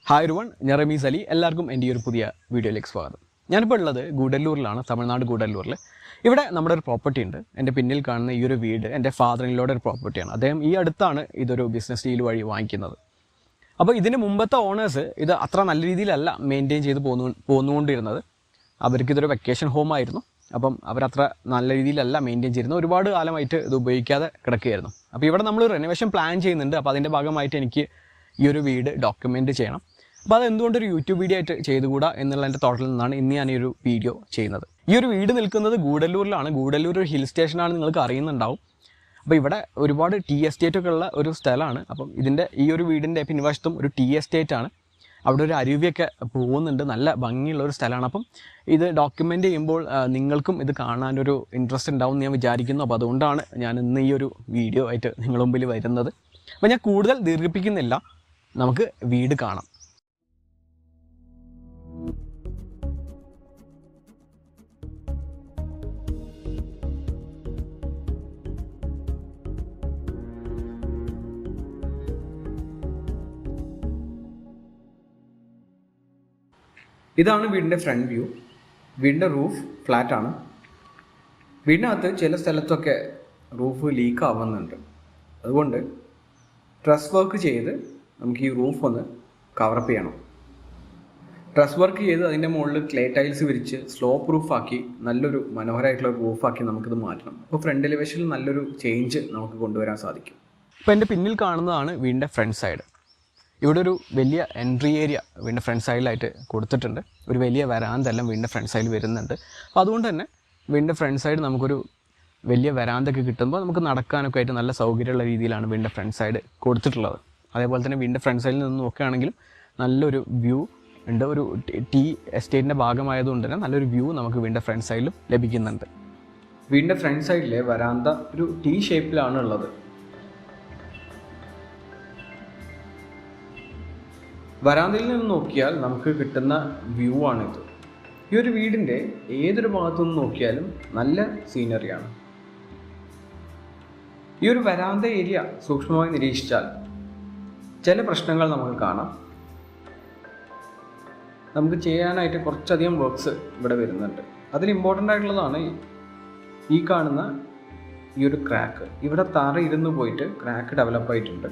Hi everyone, ഞാൻ Ramees Ali. എല്ലാവർക്കും എൻ്റെ ഒരു പുതിയ വീഡിയോയിലേക്ക് സ്വാഗതം. ഞാനിപ്പോൾ ഉള്ളത് ഗുഡല്ലൂരിലാണ്, തമിഴ്നാട് ഗുഡല്ലൂരിൽ. ഇവിടെ നമ്മുടെ ഒരു പ്രോപ്പർട്ടി ഉണ്ട്. എൻ്റെ പിന്നിൽ കാണുന്ന ഈ ഒരു വീട് എൻ്റെ ഫാദർ ഇൻ ലോയുടെ ഒരു പ്രോപ്പർട്ടിയാണ്. അദ്ദേഹം ഈ അടുത്താണ് ഇതൊരു ബിസിനസ് ഡീൽ വഴി വാങ്ങിക്കുന്നത്. അപ്പോൾ ഇതിന് മുമ്പത്തെ ഓണേഴ്സ് ഇത് അത്ര നല്ല രീതിയിലല്ല മെയിൻറ്റെയിൻ ചെയ്ത് പോന്നുകൊണ്ടിരുന്നത്. അവർക്കിതൊരു വെക്കേഷൻ ഹോം ആയിരുന്നു. അപ്പം അവരത്ര നല്ല രീതിയിലല്ല മെയിൻറ്റെയിൻ ചെയ്യുന്നത്. ഒരുപാട് കാലമായിട്ട് ഇത് ഉപയോഗിക്കാതെ കിടക്കുകയായിരുന്നു. അപ്പോൾ ഇവിടെ നമ്മൾ റെനോവേഷൻ പ്ലാൻ ചെയ്യുന്നുണ്ട്. അപ്പോൾ അതിൻ്റെ ഭാഗമായിട്ട് എനിക്ക് ഈ ഒരു വീട് ഡോക്യുമെൻറ്റ് ചെയ്യണം. അപ്പോൾ അതെന്തുകൊണ്ടൊരു യൂട്യൂബ് വീഡിയോ ആയിട്ട് ചെയ്തുകൂടാ എന്നുള്ള എൻ്റെ തോട്ടിൽ നിന്നാണ് ഇന്ന് ഞാൻ ഈ ഒരു വീഡിയോ ചെയ്യുന്നത്. ഈ ഒരു വീട് നിൽക്കുന്നത് ഗൂഡല്ലൂരിലാണ്. ഗൂഡല്ലൂർ ഒരു ഹിൽ സ്റ്റേഷനാണ്, നിങ്ങൾക്ക് അറിയുന്നുണ്ടാവും. അപ്പോൾ ഇവിടെ ഒരുപാട് ടീ എസ്റ്റേറ്റൊക്കെ ഉള്ള ഒരു സ്ഥലമാണ്. അപ്പം ഇതിൻ്റെ ഈ ഒരു വീടിൻ്റെ പിൻവശത്തും ഒരു ടീ എസ്റ്റേറ്റ് ആണ്. അവിടെ ഒരു അരുവിയൊക്കെ പോകുന്നുണ്ട്. നല്ല ഭംഗിയുള്ള ഒരു സ്ഥലമാണ്. അപ്പം ഇത് ഡോക്യുമെൻ്റ് ചെയ്യുമ്പോൾ നിങ്ങൾക്കും ഇത് കാണാനൊരു ഇൻട്രസ്റ്റ് ഉണ്ടാവും എന്ന് ഞാൻ വിചാരിക്കുന്നു. അപ്പോൾ അതുകൊണ്ടാണ് ഞാൻ ഇന്ന് ഈ ഒരു വീഡിയോ ആയിട്ട് നിങ്ങളുടെ മുമ്പിൽ വരുന്നത്. അപ്പോൾ ഞാൻ കൂടുതൽ ദീർഘിപ്പിക്കുന്നില്ല, നമുക്ക് വീട് കാണാം. ഇതാണ് വീടിൻ്റെ ഫ്രണ്ട് വ്യൂ. വീടിൻ്റെ റൂഫ് ഫ്ലാറ്റ് ആണ്. വീടിനകത്ത് ചില സ്ഥലത്തൊക്കെ റൂഫ് ലീക്ക് ആവുന്നുണ്ട്. അതുകൊണ്ട് ട്രസ് വർക്ക് ചെയ്ത് നമുക്ക് ഈ റൂഫ് ഒന്ന് കവറപ്പ് ചെയ്യണം. ട്രസ് വർക്ക് ചെയ്ത് അതിൻ്റെ മുകളിൽ ക്ലേ ടൈൽസ് വിരിച്ച് സ്ലോപ്പ് റൂഫാക്കി നല്ലൊരു മനോഹരമായിട്ടുള്ള റൂഫാക്കി നമുക്കിത് മാറ്റണം. അപ്പോൾ ഫ്രണ്ട് എലിവേഷനിൽ നല്ലൊരു ചേഞ്ച് നമുക്ക് കൊണ്ടുവരാൻ സാധിക്കും. അപ്പോൾ എൻ്റെ പിന്നിൽ കാണുന്നതാണ് വീടിൻ്റെ ഫ്രണ്ട് സൈഡ്. ഇവിടെ ഒരു വലിയ എൻട്രി ഏരിയ വീടിൻ്റെ ഫ്രണ്ട് സൈഡിലായിട്ട് കൊടുത്തിട്ടുണ്ട്. ഒരു വലിയ വരാന്തെല്ലാം വീടിൻ്റെ ഫ്രണ്ട് സൈഡിൽ വരുന്നുണ്ട്. അപ്പോൾ അതുകൊണ്ട് തന്നെ വീടിൻ്റെ ഫ്രണ്ട് സൈഡ് നമുക്കൊരു വലിയ വരാന്തൊക്കെ കിട്ടുമ്പോൾ നമുക്ക് നടക്കാനൊക്കെ ആയിട്ട് നല്ല സൗകര്യമുള്ള രീതിയിലാണ് വീടിൻ്റെ ഫ്രണ്ട് സൈഡ് കൊടുത്തിട്ടുള്ളത്. അതേപോലെ തന്നെ വീടിൻ്റെ ഫ്രണ്ട് സൈഡിൽ നിന്ന് നോക്കുകയാണെങ്കിലും നല്ലൊരു വ്യൂ ഉണ്ട്. ഒരു ടീ എസ്റ്റേറ്റിൻ്റെ ഭാഗമായതുകൊണ്ട് തന്നെ നല്ലൊരു വ്യൂ നമുക്ക് വീടിൻ്റെ ഫ്രണ്ട് സൈഡിലും ലഭിക്കുന്നുണ്ട്. വീടിൻ്റെ ഫ്രണ്ട് സൈഡിലെ വരാന്ത ഒരു ടീ ഷേപ്പിലാണ് ഉള്ളത്. വരാന്തയിൽ നിന്ന് നോക്കിയാൽ നമുക്ക് കിട്ടുന്ന വ്യൂ ആണിത്. ഈ ഒരു വീടിൻ്റെ ഏതൊരു ഭാഗത്തു നിന്ന് നോക്കിയാലും നല്ല സീനറിയാണ്. ഈ ഒരു വരാന്ത ഏരിയ സൂക്ഷ്മമായി നിരീക്ഷിച്ചാൽ ചില പ്രശ്നങ്ങൾ നമുക്ക് കാണാം. നമുക്ക് ചെയ്യാനായിട്ട് കുറച്ചധികം വർക്ക്സ് ഇവിടെ വരുന്നുണ്ട്. അതിൽ ഇമ്പോർട്ടൻ്റ് ആയിട്ടുള്ളതാണ് ഈ കാണുന്ന ഈ ഒരു ക്രാക്ക്. ഇവിടെ തറ ഇരുന്ന് പോയിട്ട് ക്രാക്ക് ഡെവലപ്പായിട്ടുണ്ട്.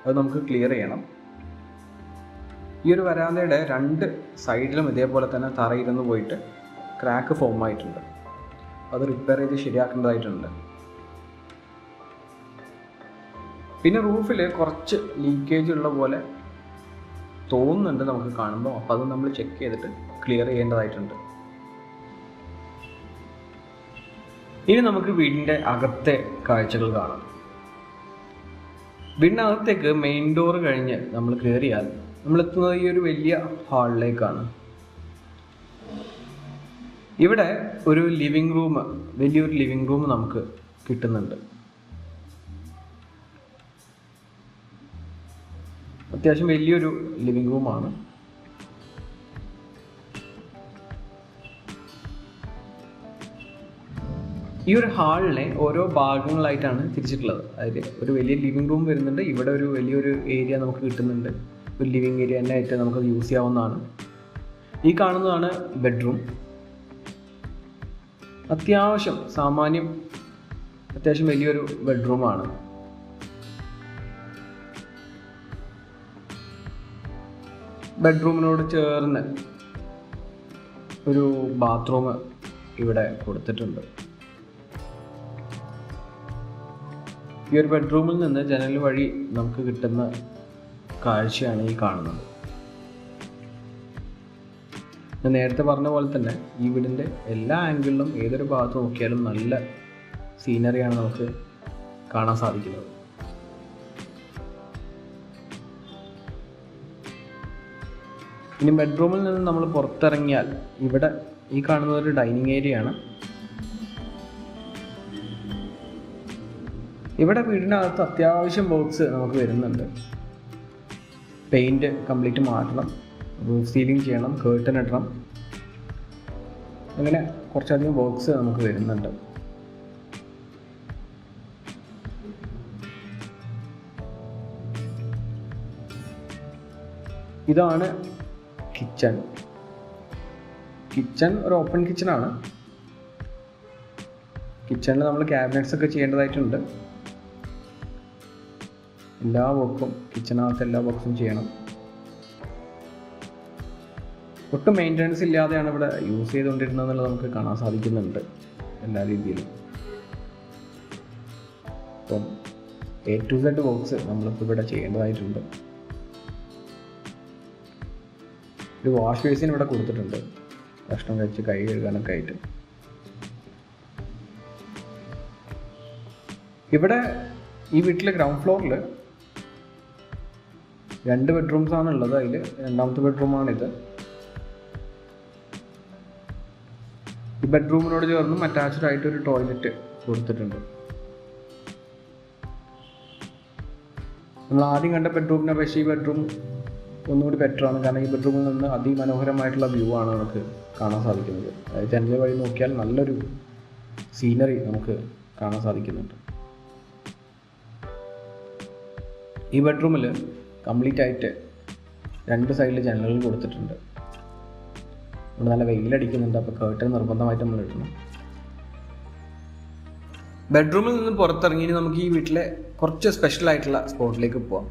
അത് നമുക്ക് ക്ലിയർ ചെയ്യണം. ഈ ഒരു വരാന്തയുടെ രണ്ട് സൈഡിലും ഇതേപോലെ തന്നെ തറയിരുന്ന് പോയിട്ട് ക്രാക്ക് ഫോം ആയിട്ടുണ്ട്. അത് റിപ്പയർ ചെയ്ത് ശരിയാക്കേണ്ടതായിട്ടുണ്ട്. പിന്നെ റൂഫിൽ കുറച്ച് ലീക്കേജ് ഉള്ള പോലെ തോന്നുന്നുണ്ട് നമുക്ക് കാണുമ്പോൾ. അപ്പോൾ അത് നമ്മൾ ചെക്ക് ചെയ്തിട്ട് ക്ലിയർ ചെയ്യേണ്ടതായിട്ടുണ്ട്. ഇനി നമുക്ക് വീടിൻ്റെ അകത്തെ കാഴ്ചകൾ കാണാം. വീടിനകത്തേക്ക് മെയിൻ ഡോർ കഴിഞ്ഞ് നമ്മൾ കയറിയാൽ നമ്മളെത്തുന്നത് ഈ ഒരു വലിയ ഹാളിലേക്കാണ്. ഇവിടെ ഒരു ലിവിങ് റൂം, വലിയൊരു ലിവിങ് റൂം നമുക്ക് കിട്ടുന്നുണ്ട്. അത്യാവശ്യം വലിയൊരു ലിവിങ് റൂമാണ്. ഈ ഒരു ഹാളിനെ ഓരോ ഭാഗങ്ങളായിട്ടാണ് തിരിച്ചിട്ടുള്ളത്. അതായത് ഒരു വലിയ ലിവിങ് റൂം വരുന്നുണ്ട്. ഇവിടെ ഒരു വലിയൊരു ഏരിയ നമുക്ക് കിട്ടുന്നുണ്ട്. ഒരു ലിവിങ് ഏരിയ തന്നെ ആയിട്ട് നമുക്കത് യൂസ് ചെയ്യാവുന്നതാണ്. ഈ കാണുന്നതാണ് ബെഡ്റൂം. അത്യാവശ്യം വലിയൊരു ബെഡ്റൂമാണ്. ബെഡ്റൂമിനോട് ചേർന്ന് ഒരു ബാത്റൂം ഇവിടെ കൊടുത്തിട്ടുണ്ട്. ഈ ഒരു ബെഡ്റൂമിൽ നിന്ന് ജനൽ വഴി നമുക്ക് കിട്ടുന്ന കാഴ്ചയാണ് ഈ കാണുന്നത്. ഞാൻ നേരത്തെ പറഞ്ഞ പോലെ തന്നെ ഈ വീടിൻ്റെ എല്ലാ ആംഗിളിലും ഏതൊരു ഭാഗത്ത് നോക്കിയാലും നല്ല സീനറിയാണ് നമുക്ക് കാണാൻ സാധിക്കുന്നത്. ഇനി ബെഡ്റൂമിൽ നിന്ന് നമ്മൾ പുറത്തിറങ്ങിയാൽ ഇവിടെ ഈ കാണുന്നത് ഒരു ഡൈനിങ് ഏരിയ ആണ്. ഇവിടെ വീടിനകത്ത് അത്യാവശ്യം വർക്ക്സ് നമുക്ക് വരുന്നുണ്ട്. പെയിൻറ്റ് കംപ്ലീറ്റ് മാറ്റണം, റൂഫ് സീലിംഗ് ചെയ്യണം, കേർട്ടൻ ഇടണം, അങ്ങനെ കുറച്ചധികം വർക്ക്സ് നമുക്ക് വരുന്നുണ്ട്. ഇതാണ് കിച്ചൺ. കിച്ചൺ ഒരു ഓപ്പൺ കിച്ചണാണ്. കിച്ചണിൽ നമ്മൾ ക്യാബിനറ്റ്സ് ഒക്കെ ചെയ്യേണ്ടതായിട്ടുണ്ട്. എല്ലാ വർക്കും കിച്ചണകത്ത് എല്ലാ വർക്ക്സും ചെയ്യണം. ഒട്ടും മെയിൻ്റനൻസ് ഇല്ലാതെയാണ് ഇവിടെ യൂസ് ചെയ്തുകൊണ്ടിരുന്നതെന്നുള്ളത് നമുക്ക് കാണാൻ സാധിക്കുന്നുണ്ട് എല്ലാ രീതിയിലും. അപ്പം A to Z വർക്ക്സ് നമ്മളിപ്പോൾ ഇവിടെ ചെയ്യേണ്ടതായിട്ടുണ്ട്. ഒരു വാഷ് ബേസിൻ ഇവിടെ കൊടുത്തിട്ടുണ്ട്, ഭക്ഷണം കഴിച്ച് കൈ കഴുകാനൊക്കെ ആയിട്ട്. ഇവിടെ ഈ വീട്ടിലെ ഗ്രൗണ്ട് ഫ്ലോറിൽ 2 ബെഡ്റൂംസ് ആണ് ഉള്ളത്. അതിൽ രണ്ടാമത്തെ ബെഡ്റൂമാണിത്. ഈ ബെഡ്റൂമിനോട് ചേർന്നും അറ്റാച്ച്ഡ് ആയിട്ടൊരു ടോയ്ലറ്റ് കൊടുത്തിട്ടുണ്ട്. നമ്മൾ ആദ്യം കണ്ട ബെഡ്റൂമിനെ പക്ഷേ ഈ ബെഡ്റൂം ഒന്നുകൂടി ബെറ്ററാണ്. കാരണം ഈ ബെഡ്റൂമിൽ നിന്ന് അതിമനോഹരമായിട്ടുള്ള വ്യൂ ആണ് നമുക്ക് കാണാൻ സാധിക്കുന്നത്. അതായത് ജനൽ വഴി നോക്കിയാൽ നല്ലൊരു സീനറി നമുക്ക് കാണാൻ സാധിക്കുന്നുണ്ട്. ഈ ബെഡ്റൂമിൽ കംപ്ലീറ്റ് ആയിട്ട് 2 സൈഡിൽ ജനലുകൾ കൊടുത്തിട്ടുണ്ട്. ഇവിടെ നല്ല വെയിലടിക്കുന്നുണ്ട്, അപ്പോൾ കേർട്ടൻ നിർബന്ധമായിട്ട് നമ്മൾ ഇടണം. ബെഡ്റൂമിൽ നിന്ന് പുറത്തിറങ്ങി നമുക്ക് ഈ വീട്ടിലെ കുറച്ച് സ്പെഷ്യൽ ആയിട്ടുള്ള സ്പോട്ടിലേക്ക് പോവാം.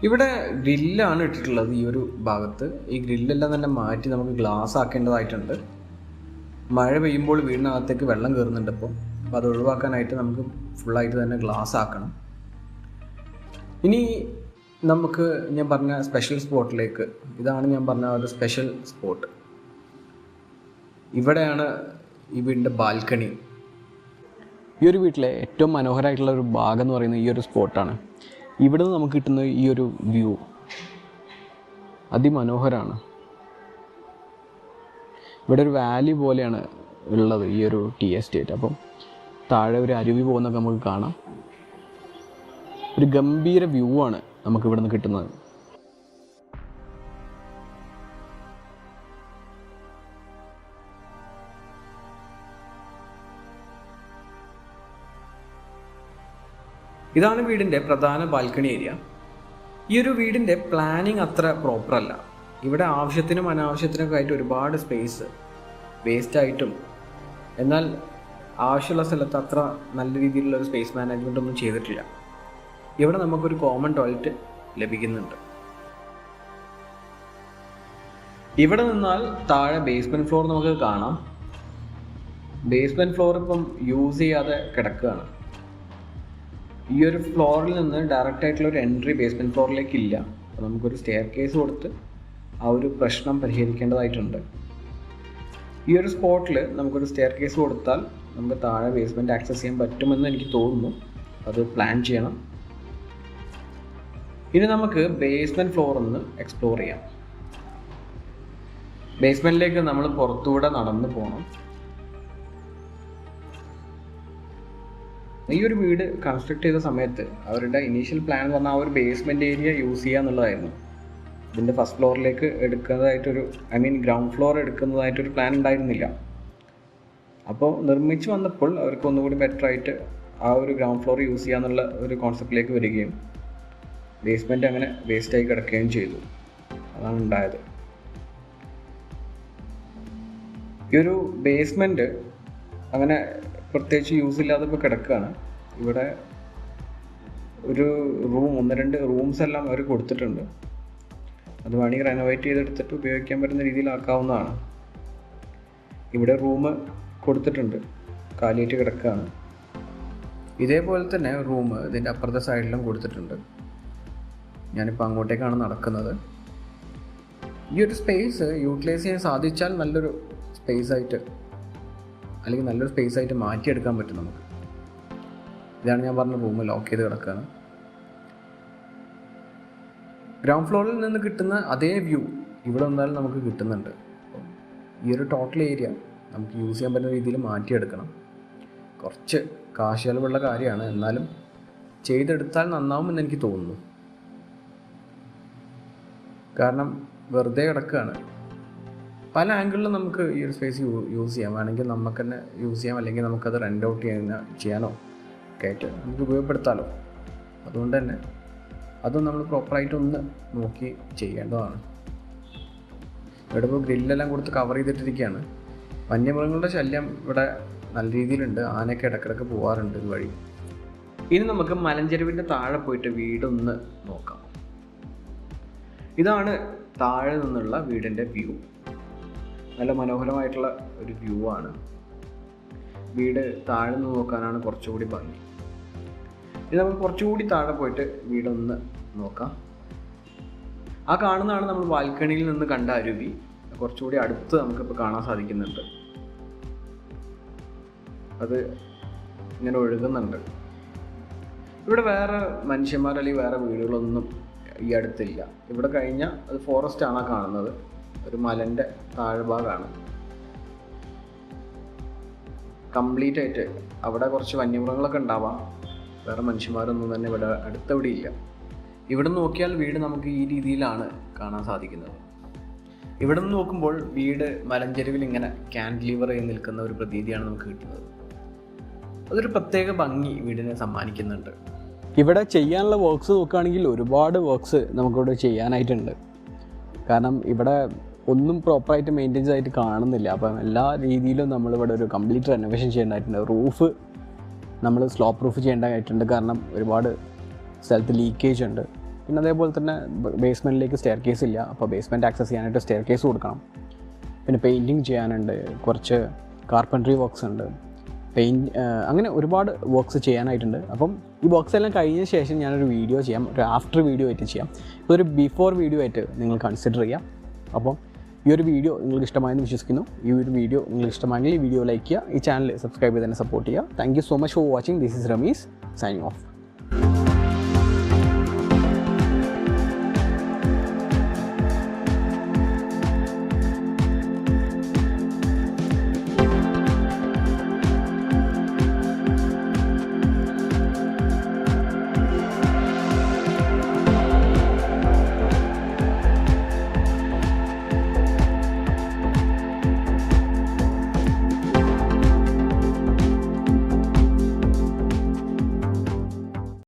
ഇവിടെ ഗ്രില്ലാണ് ഇട്ടിട്ടുള്ളത് ഈ ഒരു ഭാഗത്ത്. ഈ ഗ്രില്ലെല്ലാം തന്നെ മാറ്റി നമുക്ക് ഗ്ലാസ് ആക്കേണ്ടതായിട്ടുണ്ട്. മഴ പെയ്യുമ്പോൾ വീടിനകത്തേക്ക് വെള്ളം കയറുന്നുണ്ട് അപ്പോൾ അത് ഒഴിവാക്കാനായിട്ട് നമുക്ക് ഫുള്ളായിട്ട് തന്നെ ഗ്ലാസ് ആക്കണം. ഇനി നമുക്ക് ഞാൻ പറഞ്ഞ സ്പെഷ്യൽ സ്പോട്ടിലേക്ക്, ഇതാണ് ഞാൻ പറഞ്ഞ ഒരു സ്പെഷ്യൽ സ്പോട്ട്. ഇവിടെയാണ് ഈ വീടിൻ്റെ ബാൽക്കണി. ഈ ഒരു വീട്ടിലെ ഏറ്റവും മനോഹരമായിട്ടുള്ള ഒരു ഭാഗം എന്ന് പറയുന്നത് ഈ ഒരു സ്പോട്ടാണ്. ഇവിടെ നിന്ന് നമുക്ക് കിട്ടുന്ന ഈ ഒരു വ്യൂ അതിമനോഹരമാണ്. ഇവിടെ ഒരു വാലി പോലെയാണ് ഉള്ളത് ഈ ഒരു ടീ എസ്റ്റേറ്റ്. അപ്പം താഴെ ഒരു അരുവി പോകുന്നൊക്കെ നമുക്ക് കാണാം. ഒരു ഗംഭീര വ്യൂ ആണ് നമുക്ക് ഇവിടെ നിന്ന് കിട്ടുന്നത്. ഇതാണ് വീടിൻ്റെ പ്രധാന ബാൽക്കണി ഏരിയ. ഈ ഒരു വീടിൻ്റെ പ്ലാനിങ് അത്ര പ്രോപ്പറല്ല. ഇവിടെ ആവശ്യത്തിനും അനാവശ്യത്തിനൊക്കെ ആയിട്ട് ഒരുപാട് സ്പേസ് വേസ്റ്റായിട്ടും, എന്നാൽ ആവശ്യമുള്ള സ്ഥലത്ത് അത്ര നല്ല രീതിയിലുള്ള ഒരു സ്പേസ് മാനേജ്മെൻ്റ് ഒന്നും ചെയ്തിട്ടില്ല. ഇവിടെ നമുക്കൊരു കോമൺ ടോയ്ലറ്റ് ലഭിക്കുന്നുണ്ട്. ഇവിടെ നിന്നാൽ താഴെ ബേസ്മെൻറ്റ് ഫ്ലോർ നമുക്ക് കാണാം. ബേസ്മെൻറ്റ് ഫ്ലോർ ഇപ്പം യൂസ് ചെയ്യാതെ കിടക്കുകയാണ്. ഈ ഒരു ഫ്ലോറിൽ നിന്ന് ഡയറക്റ്റ് ആയിട്ടുള്ള ഒരു എൻട്രി ബേസ്മെൻറ്റ് ഫ്ലോറിലേക്ക് ഇല്ല. അപ്പോൾ നമുക്കൊരു സ്റ്റെയർ കേസ് കൊടുത്ത് ആ ഒരു പ്രശ്നം പരിഹരിക്കേണ്ടതായിട്ടുണ്ട്. ഈ ഒരു സ്പോട്ടിൽ നമുക്കൊരു സ്റ്റെയർ കേസ് കൊടുത്താൽ നമുക്ക് താഴെ ബേസ്മെൻറ്റ് ആക്സസ് ചെയ്യാൻ പറ്റുമെന്ന് എനിക്ക് തോന്നുന്നു. അത് പ്ലാൻ ചെയ്യണം. ഇനി നമുക്ക് ബേസ്മെൻറ്റ് ഫ്ലോർ ഒന്ന് എക്സ്പ്ലോർ ചെയ്യാം. ബേസ്മെൻറ്റിലേക്ക് നമ്മൾ പുറത്തുകൂടെ നടന്ന് പോകണം. ഈ ഒരു വീട് കൺസ്ട്രക്ട് ചെയ്ത സമയത്ത് അവരുടെ ഇനീഷ്യൽ പ്ലാൻ എന്ന് പറഞ്ഞാൽ ആ ഒരു ബേസ്മെൻറ്റ് ഏരിയ യൂസ് ചെയ്യുക എന്നുള്ളതായിരുന്നു. ഇതിൻ്റെ ഫസ്റ്റ് ഫ്ലോറിലേക്ക് എടുക്കുന്നതായിട്ടൊരു ഗ്രൗണ്ട് ഫ്ലോർ എടുക്കുന്നതായിട്ടൊരു പ്ലാൻ ഉണ്ടായിരുന്നില്ല. അപ്പോൾ നിർമ്മിച്ച് വന്നപ്പോൾ അവർക്ക് ഒന്നുകൂടി ബെറ്ററായിട്ട് ആ ഒരു ഗ്രൗണ്ട് ഫ്ലോർ യൂസ് ചെയ്യുക എന്നുള്ള ഒരു കോൺസെപ്റ്റിലേക്ക് വരികയും ബേസ്മെൻറ്റ് അങ്ങനെ വേസ്റ്റായി കിടക്കുകയും ചെയ്തു. അതാണ് ഉണ്ടായത്. ഈ ഒരു ബേസ്മെൻറ്റ് അങ്ങനെ പ്രത്യേകിച്ച് യൂസ് ഇല്ലാതെ ഇപ്പോൾ കിടക്കുകയാണ്. ഇവിടെ ഒരു റൂം 1-2 റൂംസ് എല്ലാം അവർ കൊടുത്തിട്ടുണ്ട്. അത് വേണമെങ്കിൽ റെനോവേറ്റ് ചെയ്തെടുത്തിട്ട് ഉപയോഗിക്കാൻ പറ്റുന്ന രീതിയിലാക്കാവുന്നതാണ്. ഇവിടെ റൂം കൊടുത്തിട്ടുണ്ട്, കാലിയായിട്ട് കിടക്കുകയാണ്. ഇതേപോലെ തന്നെ റൂം ഇതിൻ്റെ അപ്പുറത്തെ സൈഡിലും കൊടുത്തിട്ടുണ്ട്. ഞാനിപ്പോൾ അങ്ങോട്ടേക്കാണ് നടക്കുന്നത്. ഈ ഒരു സ്പേസ് യൂട്ടിലൈസ് ചെയ്യാൻ സാധിച്ചാൽ നല്ലൊരു സ്പേസായിട്ട് അല്ലെങ്കിൽ നല്ലൊരു സ്പേസായിട്ട് മാറ്റിയെടുക്കാൻ പറ്റും നമുക്ക്. ഇതാണ് ഞാൻ പറഞ്ഞ റൂം ലോക്ക് ചെയ്ത് കിടക്കുകയാണ്. ഗ്രൗണ്ട് ഫ്ലോറിൽ നിന്ന് കിട്ടുന്ന അതേ വ്യൂ ഇവിടെ വന്നാലും നമുക്ക് കിട്ടുന്നുണ്ട്. ഈ ഒരു ടോട്ടൽ ഏരിയ നമുക്ക് യൂസ് ചെയ്യാൻ പറ്റുന്ന രീതിയിൽ മാറ്റിയെടുക്കണം. കുറച്ച് കാശ് ചെലവുള്ള കാര്യമാണ്, എന്നാലും ചെയ്തെടുത്താൽ നന്നാവുമെന്ന് എനിക്ക് തോന്നുന്നു. കാരണം വെറുതെ കിടക്കുകയാണ്. പല ആംഗിളിലും നമുക്ക് ഈ ഒരു സ്പേസ് യൂസ് ചെയ്യാം. വേണമെങ്കിൽ നമുക്ക് തന്നെ യൂസ് ചെയ്യാം, അല്ലെങ്കിൽ നമുക്കത് റെൻ്റ് ഔട്ട് ചെയ്യാനോ ഒക്കെ ആയിട്ട് നമുക്ക് ഉപയോഗപ്പെടുത്താമല്ലോ. അതുകൊണ്ട് തന്നെ അതും നമ്മൾ പ്രോപ്പറായിട്ടൊന്ന് നോക്കി ചെയ്യേണ്ടതാണ്. ഇവിടെ ഇപ്പോൾ ഗ്രില്ലെല്ലാം കൊടുത്ത് കവർ ചെയ്തിട്ടിരിക്കുകയാണ്. വന്യമൃഗങ്ങളുടെ ശല്യം ഇവിടെ നല്ല രീതിയിലുണ്ട്. ആനയൊക്കെ ഇടയ്ക്കിടയ്ക്ക് പോകാറുണ്ട് ഇതുവഴി. ഇനി നമുക്ക് മലഞ്ചെരുവിൻ്റെ താഴെ പോയിട്ട് വീടൊന്ന് നോക്കാം. ഇതാണ് താഴെ നിന്നുള്ള വീടിൻ്റെ വ്യൂ. നല്ല മനോഹരമായിട്ടുള്ള ഒരു വ്യൂ ആണ്. വീട് താഴെ നിന്ന് നോക്കാനാണ് കുറച്ചുകൂടി ഭംഗി. ഇനി നമുക്ക് കുറച്ചുകൂടി താഴെ പോയിട്ട് വീടൊന്ന് നോക്കാം. ആ കാണുന്നതാണ് നമ്മൾ ബാൽക്കണിയിൽ നിന്ന് കണ്ട അരുവി. കുറച്ചുകൂടി അടുത്ത് നമുക്കിപ്പോൾ കാണാൻ സാധിക്കുന്നുണ്ട്. അത് ഇങ്ങനെ ഒഴുകുന്നുണ്ട്. ഇവിടെ വേറെ മനുഷ്യന്മാർ അല്ലെങ്കിൽ വേറെ വീടുകളൊന്നും ഈ അടുത്തില്ല. ഇവിടെ കഴിഞ്ഞാൽ അത് ഫോറസ്റ്റാണ് കാണുന്നത്. ഒരു മലൻ്റെ താഴ്ഭാഗമാണ് കംപ്ലീറ്റ് ആയിട്ട്. അവിടെ കുറച്ച് വന്യമൃഗങ്ങളൊക്കെ ഉണ്ടാവാം. വേറെ മനുഷ്യന്മാരൊന്നും തന്നെ ഇവിടെ അടുത്തെവിടെ ഇല്ല. ഇവിടെ നോക്കിയാൽ വീട് നമുക്ക് ഈ രീതിയിലാണ് കാണാൻ സാധിക്കുന്നത്. ഇവിടെ നിന്ന് നോക്കുമ്പോൾ വീട് മലഞ്ചെരുവിൽ ഇങ്ങനെ ക്യാൻഡിലിവർ ചെയ്ത് നിൽക്കുന്ന ഒരു പ്രതീതിയാണ് നമുക്ക് കിട്ടുന്നത്. അതൊരു പ്രത്യേക ഭംഗി വീടിനെ സമ്മാനിക്കുന്നുണ്ട്. ഇവിടെ ചെയ്യാനുള്ള വർക്ക്സ് നോക്കുകയാണെങ്കിൽ ഒരുപാട് വർക്ക്സ് നമുക്കിവിടെ ചെയ്യാനായിട്ടുണ്ട്. കാരണം ഇവിടെ ഒന്നും പ്രോപ്പറായിട്ട് മെയിൻറ്റെയിൻസ് ആയിട്ട് കാണുന്നില്ല. അപ്പം എല്ലാ രീതിയിലും നമ്മളിവിടെ ഒരു കംപ്ലീറ്റ് റെനോവേഷൻ ചെയ്യേണ്ടതായിട്ടുണ്ട്. റൂഫ് നമ്മൾ സ്ലോപ്പ് റൂഫ് ചെയ്യേണ്ടതായിട്ടുണ്ട്. കാരണം ഒരുപാട് സ്ഥലത്ത് ലീക്കേജ് ഉണ്ട്. പിന്നെ അതേപോലെ തന്നെ ബേസ്മെൻറ്റിലേക്ക് സ്റ്റെയർ കേസ് ഇല്ല. അപ്പോൾ ബേസ്മെൻറ്റ് ആക്സസ് ചെയ്യാനായിട്ട് സ്റ്റെയർ കേസ് കൊടുക്കണം. പിന്നെ പെയിൻറ്റിങ് ചെയ്യാനുണ്ട്, കുറച്ച് കാർപ്പൻട്രി വർക്ക്സ് ഉണ്ട്, അങ്ങനെ ഒരുപാട് വർക്ക്സ് ചെയ്യാനായിട്ടുണ്ട്. അപ്പം ഈ വർക്ക്സ് എല്ലാം കഴിഞ്ഞ ശേഷം ഞാനൊരു വീഡിയോ ചെയ്യാം, ഒരു ആഫ്റ്റർ വീഡിയോ ആയിട്ട് ചെയ്യാം. ഇതൊരു ബിഫോർ വീഡിയോ ആയിട്ട് നിങ്ങൾ കൺസിഡർ ചെയ്യാം. അപ്പം ഈ ഒരു വീഡിയോ നിങ്ങൾക്ക് ഇഷ്ടമായെന്ന് വിശ്വസിക്കുന്നു. ഈ ഒരു വീഡിയോ നിങ്ങൾക്ക് ഇഷ്ടമായെങ്കിൽ ഈ വീഡിയോ ലൈക്ക് ചെയ്യുക, ഈ ചാനൽ സബ്സ്ക്രൈബ് ചെയ്ത് തന്നെ സപ്പോർട്ട് ചെയ്യുക. Thank you so much for watching. This is Rameez signing of.